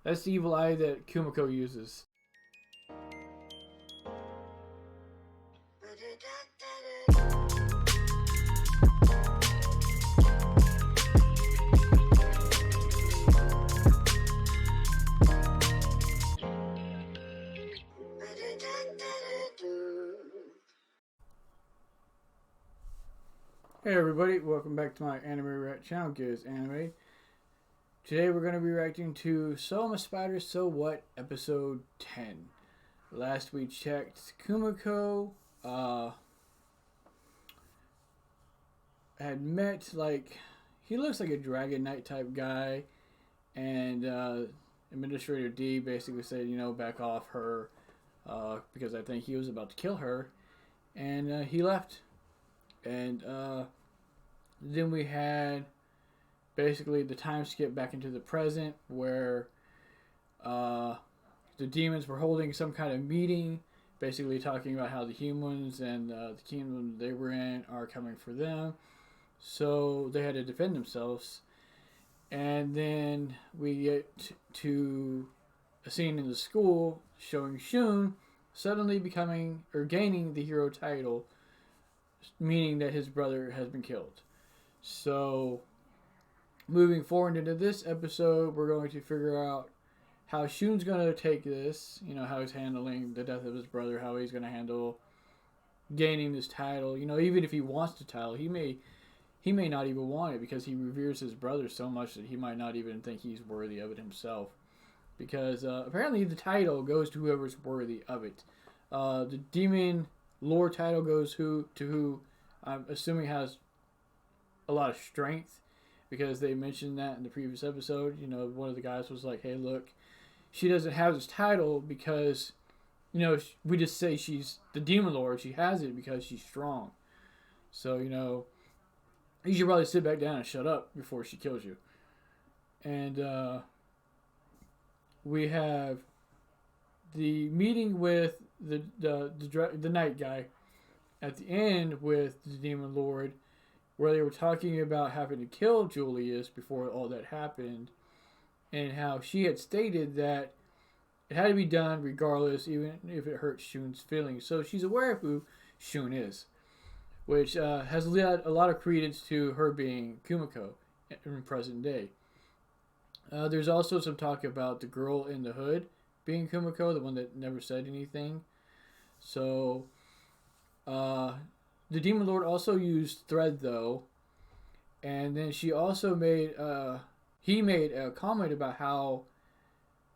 That's the evil eye that Kumoko uses. Hey everybody, welcome back to my anime react channel, Giz Anime. Today we're going to be reacting to So I'm a Spider, So What, episode 10. Last we checked, Kumoko had met, he looks like a Dragon Knight type guy, and Administrator D basically said, back off her, because I think he was about to kill her, and he left. And then we had basically the time skip back into the present where the demons were holding some kind of meeting, basically talking about how the humans and the kingdom they were in are coming for them. So they had to defend themselves. And then we get to a scene in the school showing Shun suddenly becoming or gaining the hero title, meaning that his brother has been killed. So, moving forward into this episode, we're going to figure out how Shun's going to take this, how he's handling the death of his brother, how he's going to handle gaining this title. Even if he wants the title, he may not even want it because he reveres his brother so much that he might not even think he's worthy of it himself. Because apparently the title goes to whoever's worthy of it. The demon lore title goes to who I'm assuming has a lot of strength, because they mentioned that in the previous episode. One of the guys was like, hey, look, she doesn't have this title because, we just say she's the demon lord. She has it because she's strong. So, you should probably sit back down and shut up before she kills you. And we have the meeting with the night guy at the end with the demon lord, where they were talking about having to kill Julius before all that happened, and how she had stated that it had to be done regardless, even if it hurts Shun's feelings. So she's aware of who Shun is, which has led a lot of credence to her being Kumoko in present day. There's also some talk about the girl in the hood being Kumoko, the one that never said anything. So the demon lord also used thread though, and then she also made he made a comment about how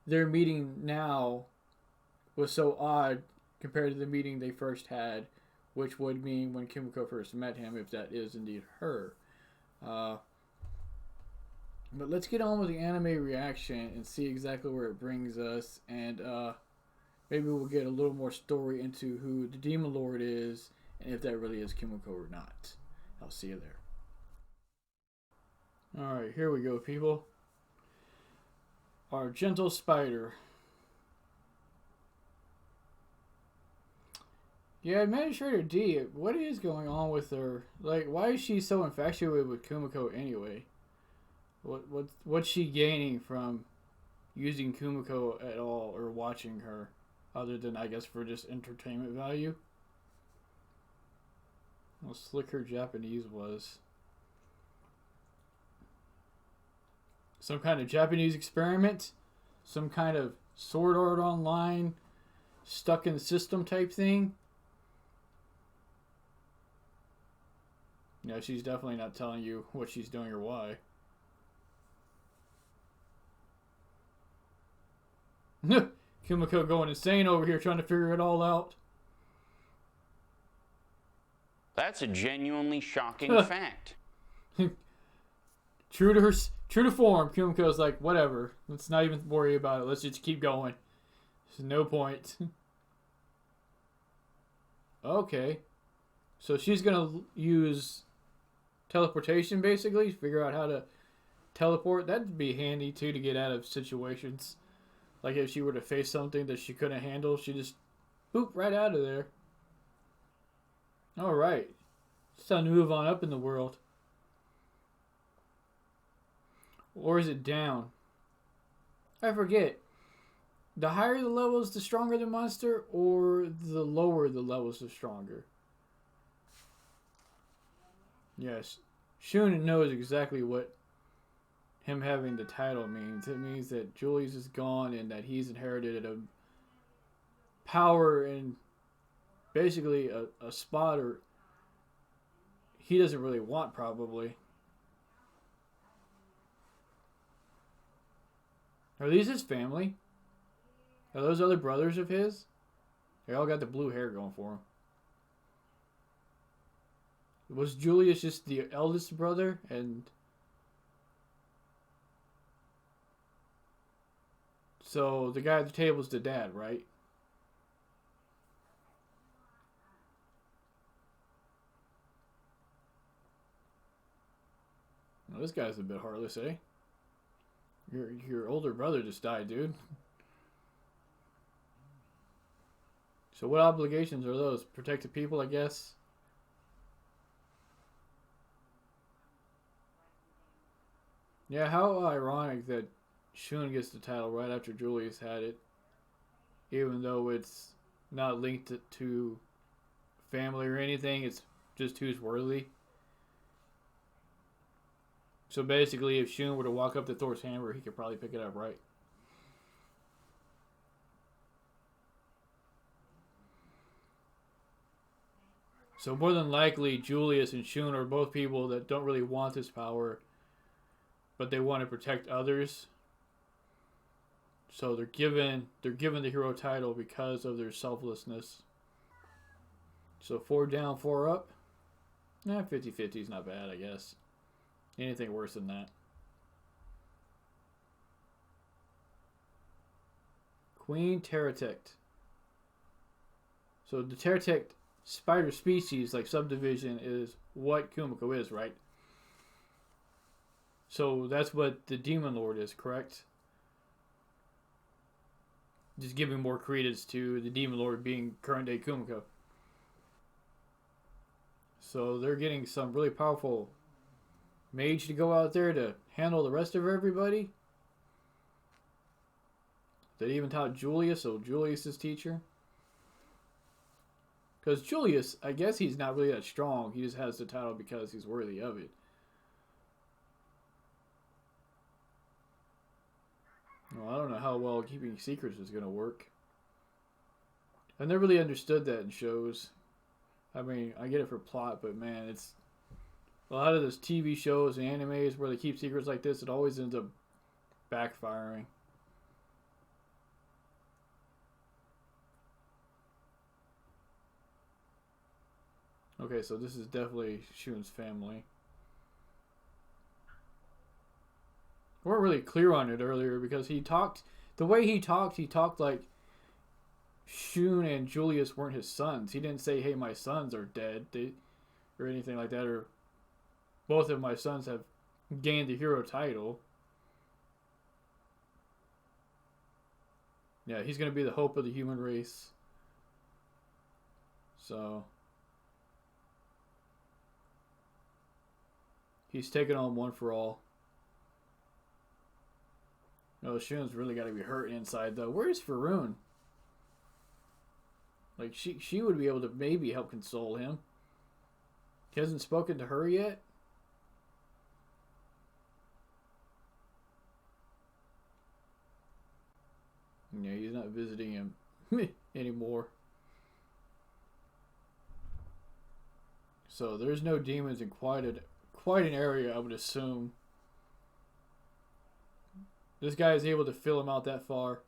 their meeting now was so odd compared to the meeting they first had, which would mean when Kumoko first met him, if that is indeed her. But let's get on with the anime reaction and see exactly where it brings us, and maybe we'll get a little more story into who the demon lord is and if that really is Kumoko or not. I'll see you there. Alright, here we go, people. Our gentle spider. Yeah, Administrator D, what is going on with her? Why is she so infatuated with Kumoko anyway? What's she gaining from using Kumoko at all, or watching her, other than, I guess, for just entertainment value? How slick her Japanese was. Some kind of Japanese experiment? Some kind of Sword Art Online, stuck in the system type thing? She's definitely not telling you what she's doing or why. Kumoko going insane over here trying to figure it all out. That's a genuinely shocking fact. True to form, Kumoko's like, whatever. Let's not even worry about it. Let's just keep going. There's no point. Okay. So she's going to use teleportation, basically. Figure out how to teleport. That'd be handy, too, to get out of situations. Like if she were to face something that she couldn't handle, she just boop right out of there. Alright. It's time to move on up in the world. Or is it down? I forget. The higher the levels, the stronger the monster, or the lower the levels, the stronger. Yes, Shun knows exactly what him having the title means. It means that Julius is gone and that he's inherited a power and basically a spot or he doesn't really want, probably. Are these his family? Are those other brothers of his? They all got the blue hair going for them. Was Julius just the eldest brother? And so the guy at the table is the dad, right? Well, this guy's a bit heartless, eh? Your older brother just died, dude. So what obligations are those? Protect the people, I guess? Yeah, how ironic that Shun gets the title right after Julius had it, even though it's not linked to family or anything. It's just who's worthy. So basically, if Shun were to walk up to Thor's hammer, he could probably pick it up, right? So more than likely, Julius and Shun are both people that don't really want this power, but they want to protect others. So they're given the hero title because of their selflessness. So 4 down, 4 up. 50-50 is not bad, I guess. Anything worse than that. Queen Pterodactyl. So the Pterodactyl spider species, like subdivision, is what Kumoko is, right? So that's what the Demon Lord is, correct? Just giving more credence to the Demon Lord being current day Kumoko. So they're getting some really powerful mage to go out there to handle the rest of everybody. They even taught Julius, so Julius' teacher. Because Julius, I guess he's not really that strong. He just has the title because he's worthy of it. Well, I don't know how well keeping secrets is going to work. I never really understood that in shows. I mean, I get it for plot, but man, it's a lot of those TV shows and animes where they keep secrets like this, it always ends up backfiring. Okay, so this is definitely Shun's family. We weren't really clear on it earlier because he talked, the way he talked like Shun and Julius weren't his sons. He didn't say, hey, my sons are dead, or anything like that, or both of my sons have gained the hero title. Yeah, he's going to be the hope of the human race. So he's taking on one for all. No, Shun's really got to be hurt inside, though. Where's Faroon? Like, she would be able to maybe help console him. He hasn't spoken to her yet? Yeah, he's not visiting him anymore. So there's no demons in quite an area, I would assume. This guy is able to fill him out that far.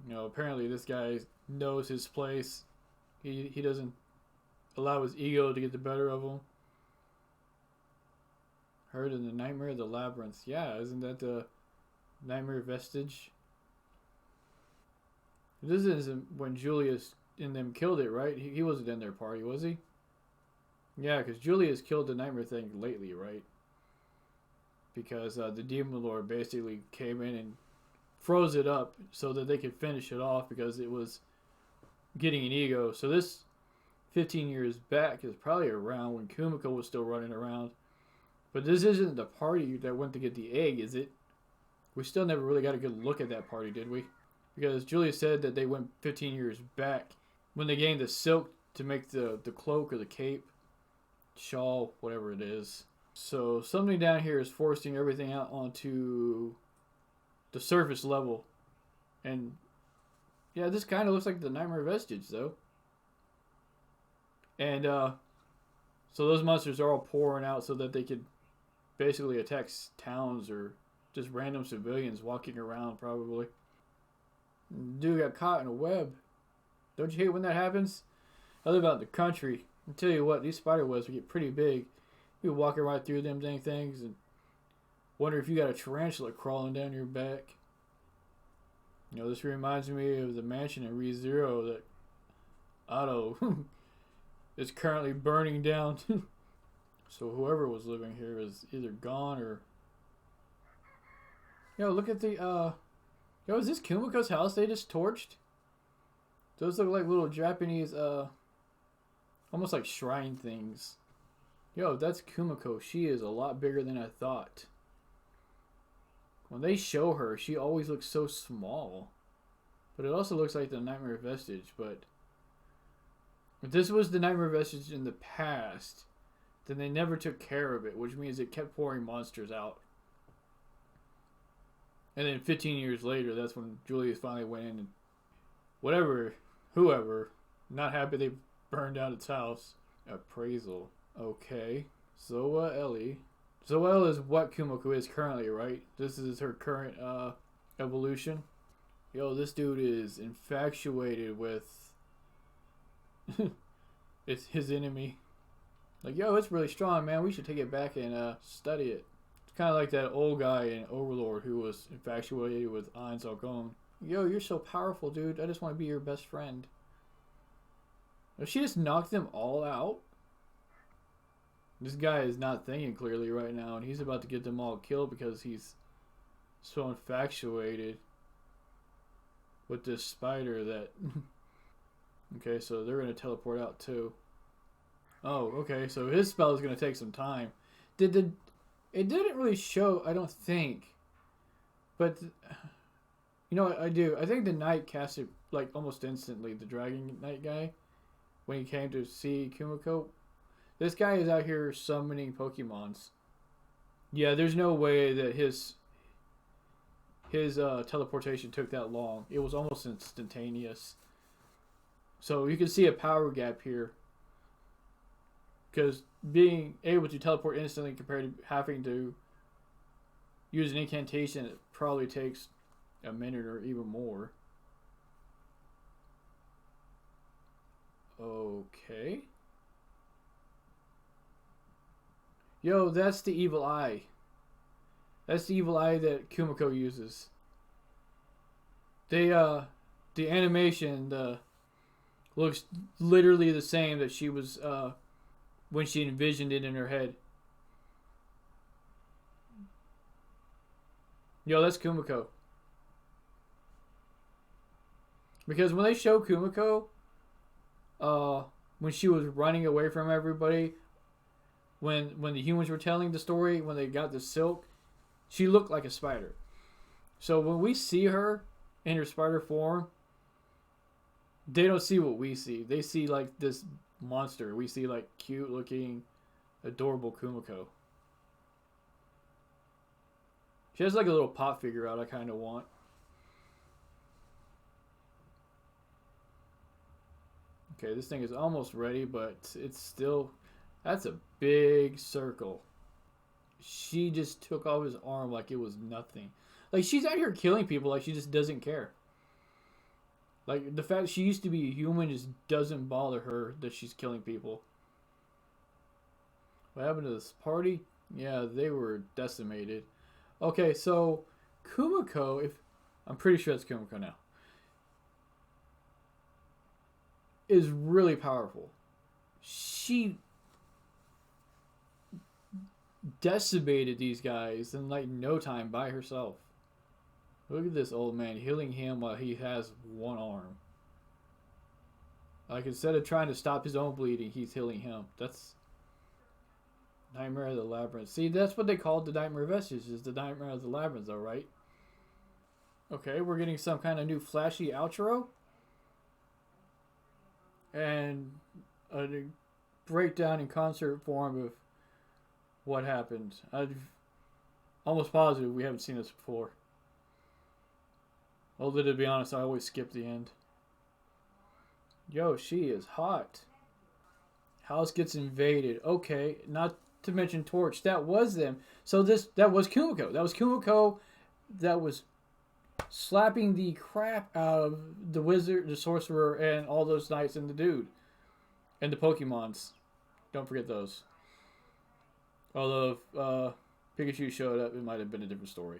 You know, apparently this guy knows his place. He doesn't allow his ego to get the better of him. Heard in the Nightmare of the Labyrinth. Yeah, isn't that the Nightmare Vestige? This isn't when Julius and them killed it, right? He wasn't in their party, was he? Yeah, because Julius killed the Nightmare thing lately, right? Because the Demon Lord basically came in and froze it up so that they could finish it off because it was getting an ego. So this 15 years back is probably around when Kumoko was still running around. But this isn't the party that went to get the egg, is it? We still never really got a good look at that party, did we? Because Julius said that they went 15 years back when they gained the silk to make the cloak or the cape, shawl, whatever it is. So something down here is forcing everything out onto the surface level. And yeah, this kind of looks like the Nightmare Vestige, though. And so those monsters are all pouring out so that they could basically attack towns or just random civilians walking around, probably. Dude got caught in a web. Don't you hate when that happens? I live out in the country. I tell you what, these spider webs get pretty big. You walking right through them dang things and wonder if you got a tarantula crawling down your back. You know, this reminds me of the mansion in ReZero that Otto is currently burning down. So whoever was living here is either gone or... Yo, look at the, Yo, is this Kumoko's house they just torched? Those look like little Japanese, almost like shrine things. Yo, that's Kumoko. She is a lot bigger than I thought. When they show her, she always looks so small. But it also looks like the Nightmare Vestige, but... If this was the Nightmare Vestige in the past, then they never took care of it, which means it kept pouring monsters out. And then 15 years later, that's when Julius finally went in and... Whoever, not happy they burned down its house. Appraisal. Okay. Zoa Ellie. Zoel is what Kumoko is currently, right? This is her current evolution. Yo, this dude is infatuated with it's his enemy. Like, yo, it's really strong, man. We should take it back and study it. It's kind of like that old guy in Overlord who was infatuated with Ein Salgon. Yo, you're so powerful, dude. I just want to be your best friend. She just knocked them all out. This guy is not thinking clearly right now, and he's about to get them all killed because he's so infatuated with this spider that... Okay, so they're going to teleport out too. Oh, okay, so his spell is going to take some time. It didn't really show, I don't think. But, you know what, I do. I think the knight cast it, like, almost instantly, the dragon knight guy, when he came to see Kumoko. This guy is out here summoning Pokemons. Yeah, there's no way that his teleportation took that long. It was almost instantaneous. So you can see a power gap here. Because being able to teleport instantly compared to having to use an incantation, it probably takes a minute or even more. Okay. Yo, that's the evil eye. That's the evil eye that Kumoko uses. The animation looks literally the same that she was when she envisioned it in her head. Yo, that's Kumoko. Because when they show Kumoko, when she was running away from everybody, when the humans were telling the story, when they got the silk, she looked like a spider. So when we see her in her spider form, they don't see what we see. They see like this monster. We see like cute looking, adorable Kumoko. She has like a little pop figure out I kind of want. Okay, this thing is almost ready, but it's still... That's a big circle. She just took off his arm like it was nothing. Like, she's out here killing people like she just doesn't care. Like, the fact she used to be a human just doesn't bother her that she's killing people. What happened to this party? Yeah, they were decimated. Okay, so Kumoko, I'm pretty sure it's Kumoko now, is really powerful. She decimated these guys in like no time by herself. Look at this old man healing him while he has one arm. Like, instead of trying to stop his own bleeding, he's healing him. That's Nightmare of the Labyrinth. See, that's what they called the Nightmare Vestige, is the Nightmare of the Labyrinth, though, right? Okay, we're getting some kind of new flashy outro. And a breakdown in concert form of what happened. I'm almost positive we haven't seen this before. Although, to be honest, I always skip the end. Yo, she is hot. House gets invaded. Okay, not to mention Torch. That was them. So that was Kumoko. That was Kumoko that was slapping the crap out of the wizard, the sorcerer, and all those knights and the dude. And the Pokemons. Don't forget those. Although if Pikachu showed up, it might have been a different story.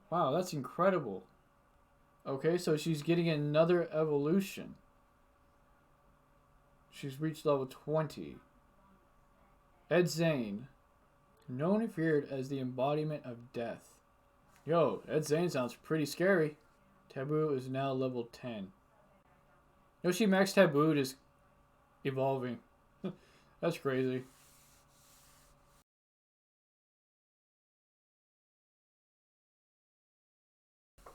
Wow, that's incredible. Okay, so she's getting another evolution. She's reached level 20. Ed Zane, known and feared as the embodiment of death. Yo, Ed Zane sounds pretty scary. Taboo is now level 10. Yoshi Max Taboo is evolving. That's crazy.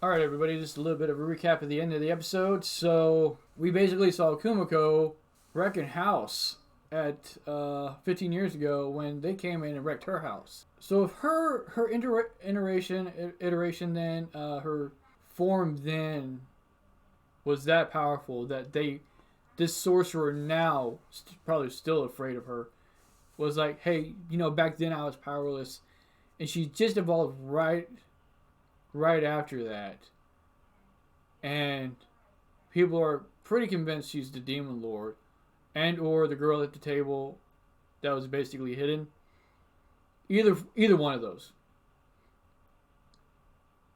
Alright everybody, just a little bit of a recap at the end of the episode. So, we basically saw Kumoko wrecking house at 15 years ago when they came in and wrecked her house. So if her iteration then, her form then was that powerful that this sorcerer now, probably still afraid of her, was like, hey, back then I was powerless. And she just evolved right after that. And people are pretty convinced she's the Demon Lord. And or the girl at the table that was basically hidden. Either one of those.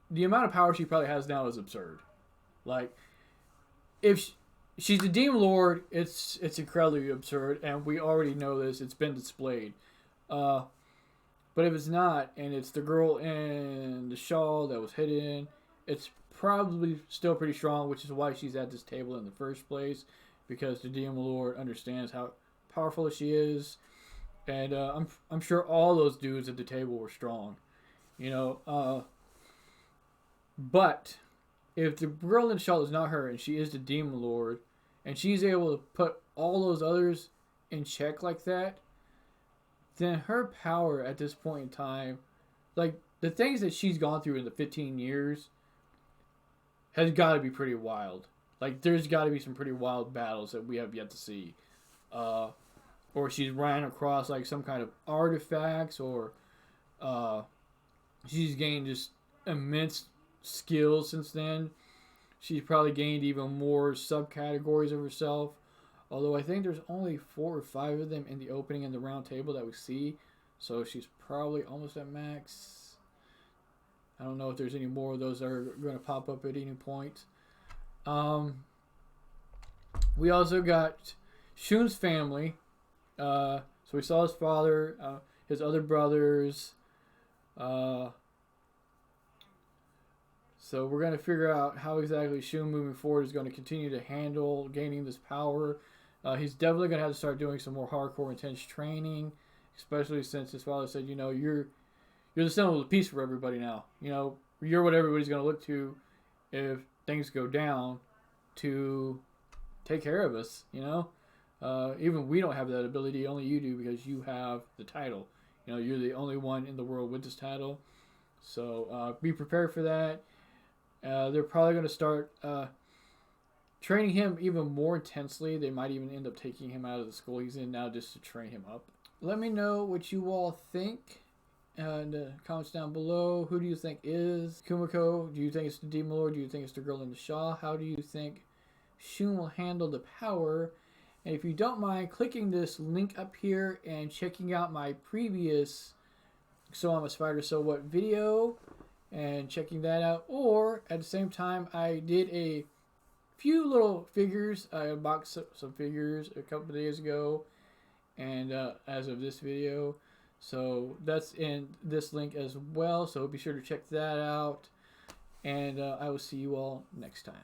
The amount of power she probably has now is absurd. Like, if she's the Demon Lord, it's incredibly absurd, and we already know this. It's been displayed. But if it's not, and it's the girl in the shawl that was hidden, it's probably still pretty strong, which is why she's at this table in the first place. Because the Demon Lord understands how powerful she is, and I'm sure all those dudes at the table were strong, But if the girl in the shawl is not her, and she is the Demon Lord, and she's able to put all those others in check like that, then her power at this point in time, like the things that she's gone through in the 15 years, has got to be pretty wild. Like, there's got to be some pretty wild battles that we have yet to see. Or she's ran across, like, some kind of artifacts, or she's gained just immense skills since then. She's probably gained even more subcategories of herself. Although I think there's only 4 or 5 of them in the opening and the round table that we see. So she's probably almost at max. I don't know if there's any more of those that are going to pop up at any point. We also got Shun's family. So we saw his father, his other brothers. So we're going to figure out how exactly Shun moving forward is going to continue to handle gaining this power. He's definitely going to have to start doing some more hardcore, intense training, especially since his father said, you're the symbol of peace for everybody now. You're what everybody's going to look to if things go down to take care of us, even we don't have that ability, only you do, because you have the title. You're the only one in the world with this title. So be prepared for that. They're probably going to start training him even more intensely. They might even end up taking him out of the school he's in now just to train him up. Let me know what you all think in the comments down below. Who do you think is Kumoko? Do you think it's the Demon Lord? Do you think it's the girl in the shawl? How do you think Shun will handle the power? And if you don't mind clicking this link up here and checking out my previous So I'm a Spider So What video and checking that out, or at the same time I did a few little figures. I unboxed some figures a couple of days ago, and as of this video, so that's in this link as well, so be sure to check that out, and I will see you all next time.